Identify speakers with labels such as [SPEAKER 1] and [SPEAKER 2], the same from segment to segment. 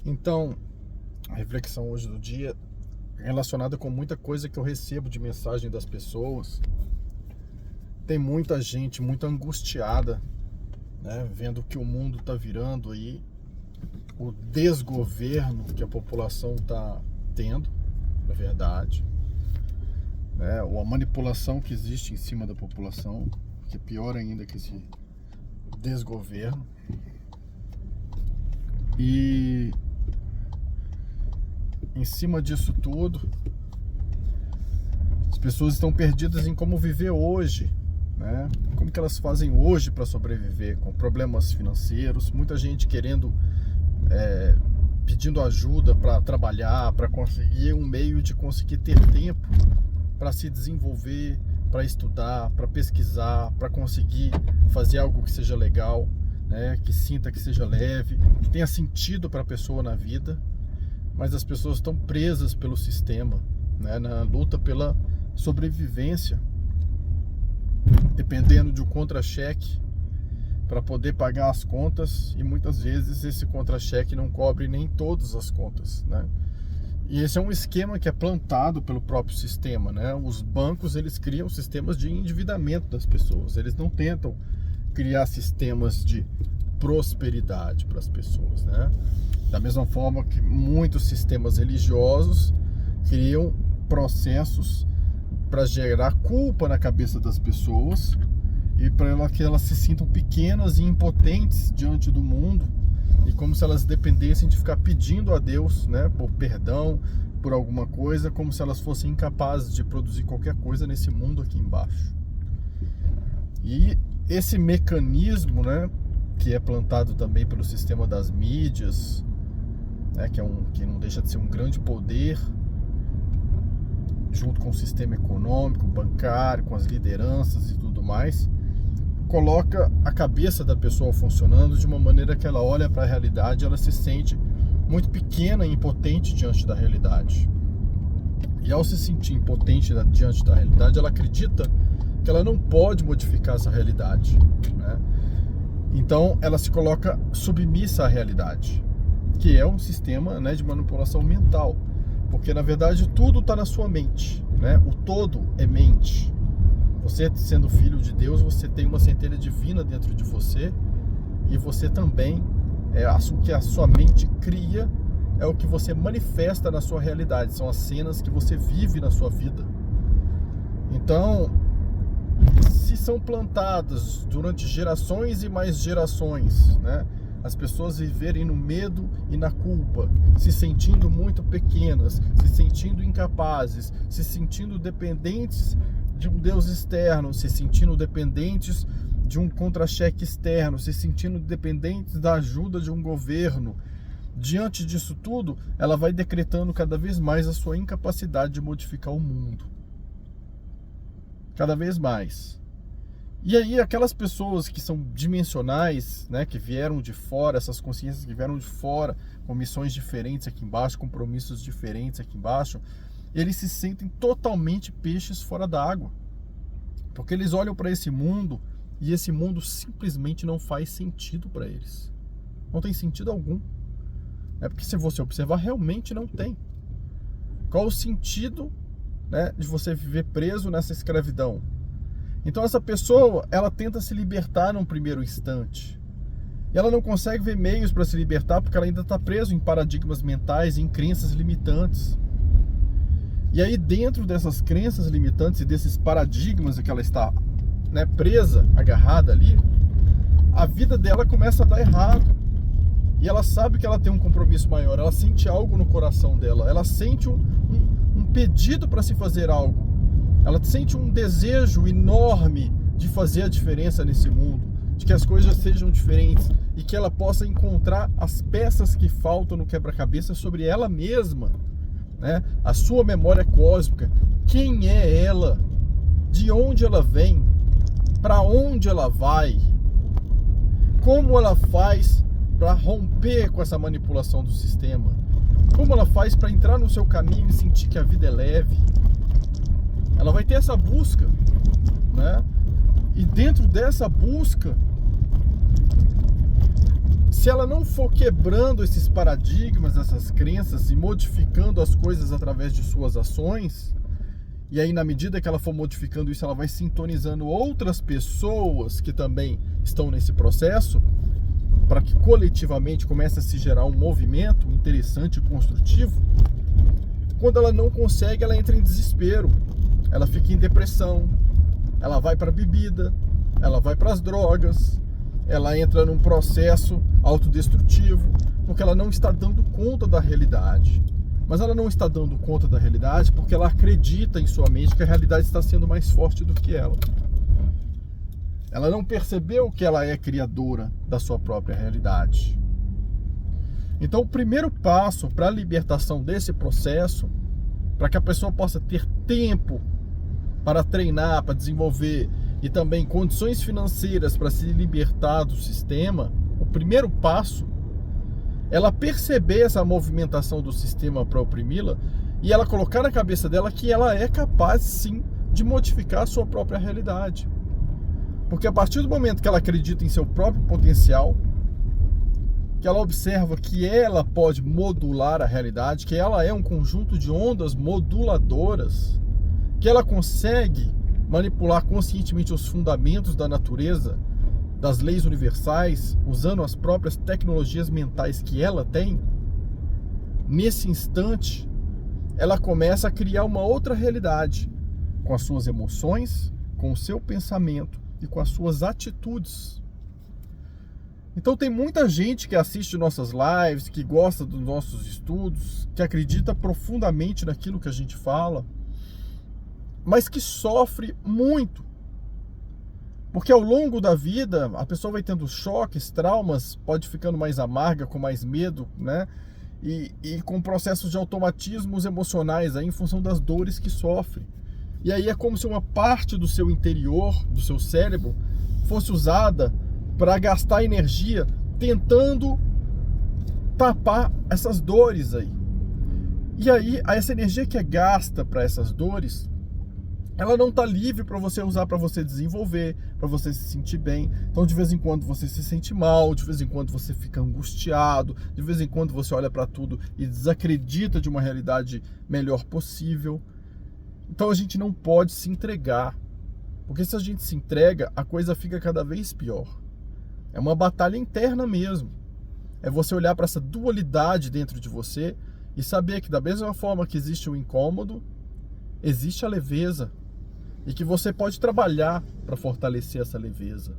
[SPEAKER 1] Então, a reflexão hoje do dia é relacionada com muita coisa que eu recebo de mensagem das pessoas. Tem muita gente muito angustiada, né, vendo que o mundo está virando aí, o desgoverno que a população está tendo, na verdade, né, ou a manipulação que existe em cima da população, que é pior ainda que esse desgoverno. E em cima disso tudo, as pessoas estão perdidas em como viver hoje, né? Como que elas fazem hoje para sobreviver com problemas financeiros, muita gente pedindo ajuda para trabalhar, para conseguir um meio de conseguir ter tempo para se desenvolver, para estudar, para pesquisar, para conseguir fazer algo que seja legal, né? Que sinta que seja leve, que tenha sentido para a pessoa na vida. Mas as pessoas estão presas pelo sistema, né, na luta pela sobrevivência, dependendo de um contra-cheque para poder pagar as contas, e muitas vezes esse contra-cheque não cobre nem todas as contas, né? E esse é um esquema que é plantado pelo próprio sistema, né? Os bancos, eles criam sistemas de endividamento das pessoas, eles não tentam criar sistemas de prosperidade para as pessoas, né? Da mesma forma que muitos sistemas religiosos criam processos para gerar culpa na cabeça das pessoas e para que elas se sintam pequenas e impotentes diante do mundo, e como se elas dependessem de ficar pedindo a Deus, né, por perdão, por alguma coisa, como se elas fossem incapazes de produzir qualquer coisa nesse mundo aqui embaixo. E esse mecanismo, né, que é plantado também pelo sistema das mídias, né, que não deixa de ser um grande poder, junto com o sistema econômico, bancário, com as lideranças e tudo mais, coloca a cabeça da pessoa funcionando de uma maneira que ela olha para a realidade, ela se sente muito pequena e impotente diante da realidade. E ao se sentir impotente diante da realidade, ela acredita que ela não pode modificar essa realidade, né? Então ela se coloca submissa à realidade, que é um sistema, né, de manipulação mental, porque na verdade tudo está na sua mente, né? O todo é mente. Você, sendo filho de Deus, você tem uma centelha divina dentro de você, e você também, o que a sua mente cria é o que você manifesta na sua realidade, são as cenas que você vive na sua vida. Então, se são plantadas durante gerações e mais gerações, né, as pessoas viverem no medo e na culpa, se sentindo muito pequenas, se sentindo incapazes, se sentindo dependentes de um Deus externo, se sentindo dependentes de um contra-cheque externo, se sentindo dependentes da ajuda de um governo. Diante disso tudo, ela vai decretando cada vez mais a sua incapacidade de modificar o mundo. Cada vez mais. E aí aquelas pessoas que são dimensionais, né, que vieram de fora, essas consciências que vieram de fora, com missões diferentes aqui embaixo, compromissos diferentes aqui embaixo, eles se sentem totalmente peixes fora d'água. Porque eles olham para esse mundo e esse mundo simplesmente não faz sentido para eles. Não tem sentido algum. É porque se você observar, realmente não tem. Qual o sentido, né, de você viver preso nessa escravidão? Então essa pessoa, ela tenta se libertar num primeiro instante. E ela não consegue ver meios para se libertar porque ela ainda está presa em paradigmas mentais, em crenças limitantes. E aí dentro dessas crenças limitantes e desses paradigmas que ela está, né, presa, agarrada ali, a vida dela começa a dar errado. E ela sabe que ela tem um compromisso maior, ela sente algo no coração dela, ela sente um pedido para se fazer algo. Ela sente um desejo enorme de fazer a diferença nesse mundo, de que as coisas sejam diferentes e que ela possa encontrar as peças que faltam no quebra-cabeça sobre ela mesma, né? A sua memória cósmica, quem é ela, de onde ela vem, para onde ela vai, como ela faz para romper com essa manipulação do sistema, como ela faz para entrar no seu caminho e sentir que a vida é leve. Ela vai ter essa busca, né? E dentro dessa busca, se ela não for quebrando esses paradigmas, essas crenças e modificando as coisas através de suas ações, e aí na medida que ela for modificando isso, ela vai sintonizando outras pessoas que também estão nesse processo, para que coletivamente comece a se gerar um movimento interessante e construtivo. Quando ela não consegue, ela entra em desespero, ela fica em depressão, ela vai para a bebida, ela vai para as drogas, ela entra num processo autodestrutivo, porque ela não está dando conta da realidade. Mas ela não está dando conta da realidade porque ela acredita em sua mente que a realidade está sendo mais forte do que ela. Ela não percebeu que ela é criadora da sua própria realidade. Então, o primeiro passo para a libertação desse processo, para que a pessoa possa ter tempo para treinar, para desenvolver e também condições financeiras para se libertar do sistema, o primeiro passo é ela perceber essa movimentação do sistema para oprimi-la e ela colocar na cabeça dela que ela é capaz sim de modificar a sua própria realidade. Porque a partir do momento que ela acredita em seu próprio potencial, que ela observa que ela pode modular a realidade, que ela é um conjunto de ondas moduladoras, que ela consegue manipular conscientemente os fundamentos da natureza, das leis universais, usando as próprias tecnologias mentais que ela tem, nesse instante, ela começa a criar uma outra realidade, com as suas emoções, com o seu pensamento e com as suas atitudes. Então tem muita gente que assiste nossas lives, que gosta dos nossos estudos, que acredita profundamente naquilo que a gente fala, mas que sofre muito. Porque ao longo da vida, a pessoa vai tendo choques, traumas, pode ficando mais amarga, com mais medo, né? E com processos de automatismos emocionais aí, em função das dores que sofre. E aí é como se uma parte do seu interior, do seu cérebro, fosse usada para gastar energia tentando tapar essas dores aí. E aí, essa energia que é gasta para essas dores, ela não está livre para você usar, para você desenvolver, para você se sentir bem. Então, de vez em quando você se sente mal, de vez em quando você fica angustiado, de vez em quando você olha para tudo e desacredita de uma realidade melhor possível. Então, a gente não pode se entregar, porque se a gente se entrega, a coisa fica cada vez pior. É uma batalha interna mesmo. É você olhar para essa dualidade dentro de você e saber que da mesma forma que existe o incômodo, existe a leveza. E que você pode trabalhar para fortalecer essa leveza.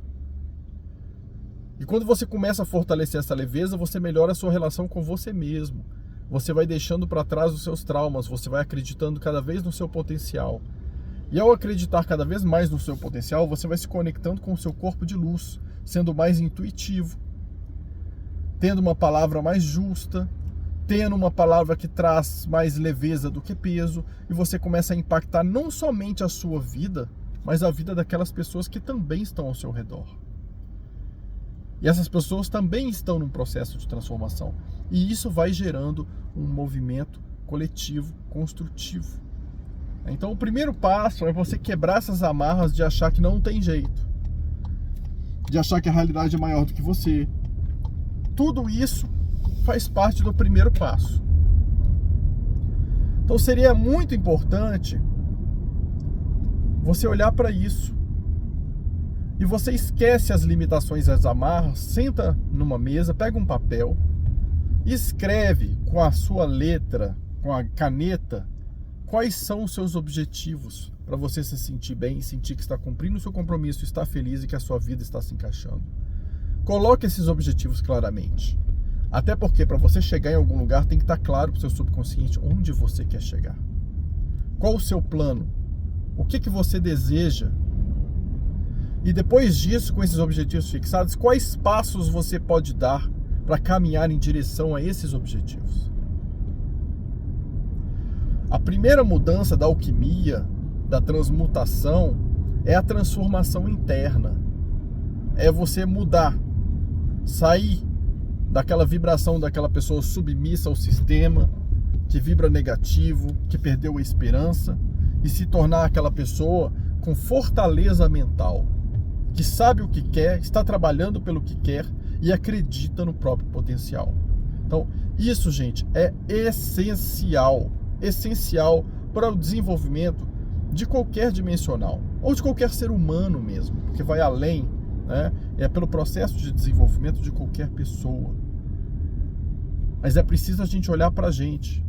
[SPEAKER 1] E quando você começa a fortalecer essa leveza, você melhora a sua relação com você mesmo. Você vai deixando para trás os seus traumas, você vai acreditando cada vez no seu potencial. E ao acreditar cada vez mais no seu potencial, você vai se conectando com o seu corpo de luz, sendo mais intuitivo, tendo uma palavra mais justa, tendo uma palavra que traz mais leveza do que peso, e você começa a impactar não somente a sua vida, mas a vida daquelas pessoas que também estão ao seu redor. E essas pessoas também estão num processo de transformação. E isso vai gerando um movimento coletivo, construtivo. Então o primeiro passo é você quebrar essas amarras de achar que não tem jeito, de achar que a realidade é maior do que você. Tudo isso faz parte do primeiro passo. Então seria muito importante você olhar para isso. E você esquece as limitações e as amarras, senta numa mesa, pega um papel, escreve com a sua letra, com a caneta, quais são os seus objetivos para você se sentir bem e sentir que está cumprindo o seu compromisso, está feliz e que a sua vida está se encaixando. Coloque esses objetivos claramente. Até porque para você chegar em algum lugar tem que estar claro para o seu subconsciente onde você quer chegar. Qual o seu plano? O que você deseja? E depois disso, com esses objetivos fixados, quais passos você pode dar para caminhar em direção a esses objetivos? A primeira mudança da alquimia, da transmutação, é a transformação interna. É você mudar, sair daquela vibração daquela pessoa submissa ao sistema, que vibra negativo, que perdeu a esperança, e se tornar aquela pessoa com fortaleza mental, que sabe o que quer, está trabalhando pelo que quer e acredita no próprio potencial. Então, isso, gente, é essencial para o desenvolvimento de qualquer dimensional, ou de qualquer ser humano mesmo, porque vai além, né? É pelo processo de desenvolvimento de qualquer pessoa. Mas é preciso a gente olhar para a gente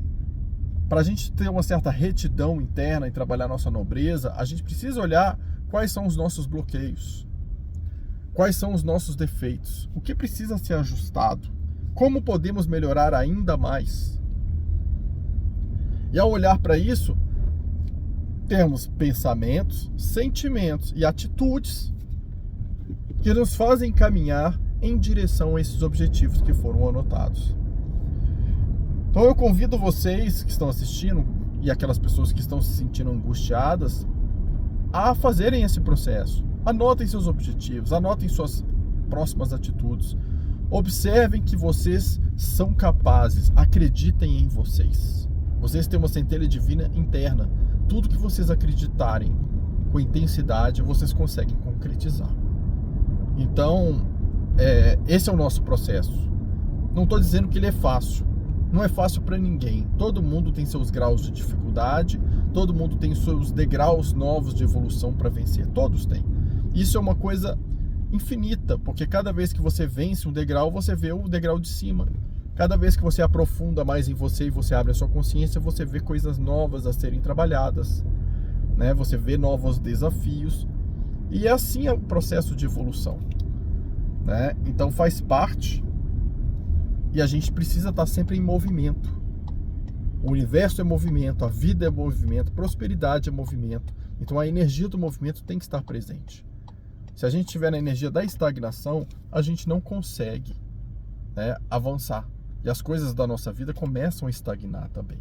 [SPEAKER 1] ter uma certa retidão interna e trabalhar nossa nobreza. A gente precisa olhar quais são os nossos bloqueios, quais são os nossos defeitos, o que precisa ser ajustado, como podemos melhorar ainda mais. E ao olhar para isso, temos pensamentos, sentimentos e atitudes que nos fazem caminhar em direção a esses objetivos que foram anotados. Então eu convido vocês que estão assistindo e aquelas pessoas que estão se sentindo angustiadas a fazerem esse processo. Anotem seus objetivos, anotem suas próximas atitudes. Observem que vocês são capazes, acreditem em vocês. Vocês têm uma centelha divina interna. Tudo que vocês acreditarem com intensidade, vocês conseguem concretizar. Então, esse é o nosso processo. Não estou dizendo que ele é fácil. Não é fácil para ninguém. Todo mundo tem seus graus de dificuldade, todo mundo tem seus degraus novos de evolução para vencer. Todos têm. Isso é uma coisa infinita, porque cada vez que você vence um degrau, você vê o degrau de cima. Cada vez que você aprofunda mais em você e você abre a sua consciência, você vê coisas novas a serem trabalhadas, né? Você vê novos desafios. E assim é o processo de evolução, né? Então faz parte. E a gente precisa estar sempre em movimento. O universo é movimento, a vida é movimento, prosperidade é movimento. Então a energia do movimento tem que estar presente. Se a gente estiver na energia da estagnação, a gente não consegue, né, avançar. E as coisas da nossa vida começam a estagnar também.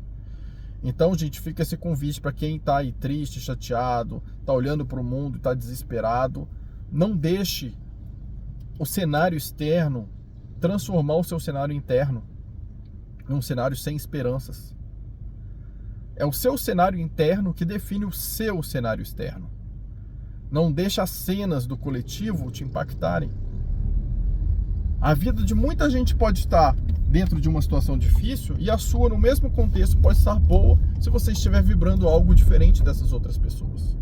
[SPEAKER 1] Então, gente, fica esse convite para quem está aí triste, chateado, está olhando para o mundo, está desesperado. Não deixe o cenário externo transformar o seu cenário interno num cenário sem esperanças. É o seu cenário interno que define o seu cenário externo. Não deixe as cenas do coletivo te impactarem. A vida de muita gente pode estar dentro de uma situação difícil e a sua, no mesmo contexto, pode estar boa se você estiver vibrando algo diferente dessas outras pessoas.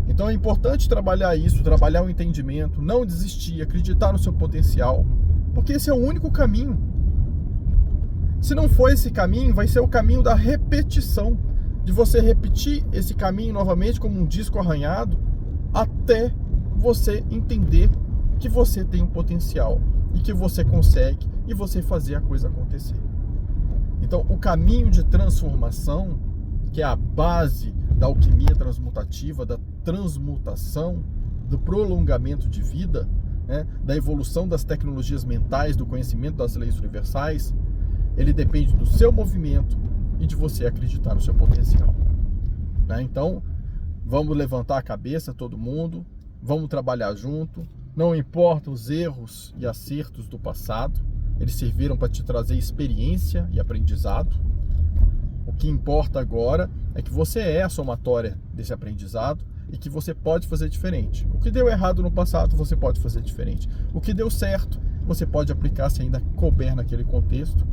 [SPEAKER 1] Então é importante trabalhar isso, trabalhar o entendimento, não desistir, acreditar no seu potencial, porque esse é o único caminho. Se não for esse caminho, vai ser o caminho da repetição, de você repetir esse caminho novamente como um disco arranhado, até você entender que você tem um potencial e que você consegue e você fazer a coisa acontecer. Então o caminho de transformação, que é a base da alquimia transmutativa, da transmutação, do prolongamento de vida, né, da evolução das tecnologias mentais, do conhecimento das leis universais, ele depende do seu movimento e de você acreditar no seu potencial, né? Então, vamos levantar a cabeça, todo mundo, vamos trabalhar junto, não importa os erros e acertos do passado, eles serviram para te trazer experiência e aprendizado. O que importa agora é que você é a somatória desse aprendizado e que você pode fazer diferente. O que deu errado no passado, você pode fazer diferente. O que deu certo, você pode aplicar se ainda couber naquele contexto,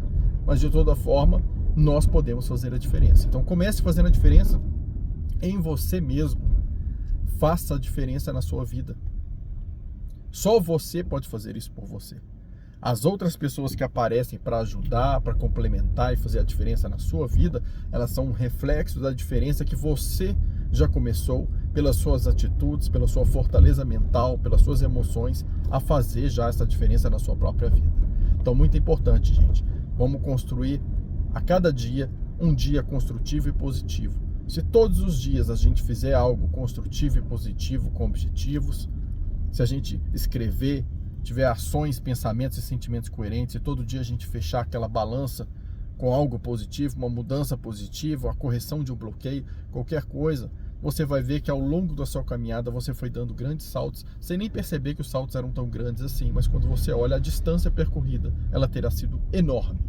[SPEAKER 1] mas de toda forma, nós podemos fazer a diferença. Então comece fazendo a diferença em você mesmo. Faça a diferença na sua vida. Só você pode fazer isso por você. As outras pessoas que aparecem para ajudar, para complementar e fazer a diferença na sua vida, elas são um reflexo da diferença que você já começou pelas suas atitudes, pela sua fortaleza mental, pelas suas emoções, a fazer já essa diferença na sua própria vida. Então, muito importante, gente. Vamos construir a cada dia um dia construtivo e positivo. Se todos os dias a gente fizer algo construtivo e positivo com objetivos, se a gente escrever, tiver ações, pensamentos e sentimentos coerentes, e todo dia a gente fechar aquela balança com algo positivo, uma mudança positiva, a correção de um bloqueio, qualquer coisa, você vai ver que ao longo da sua caminhada você foi dando grandes saltos, sem nem perceber que os saltos eram tão grandes assim, mas quando você olha a distância percorrida, ela terá sido enorme.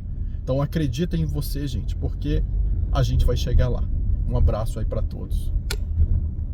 [SPEAKER 1] Então acredita em você, gente, porque a gente vai chegar lá. Um abraço aí para todos.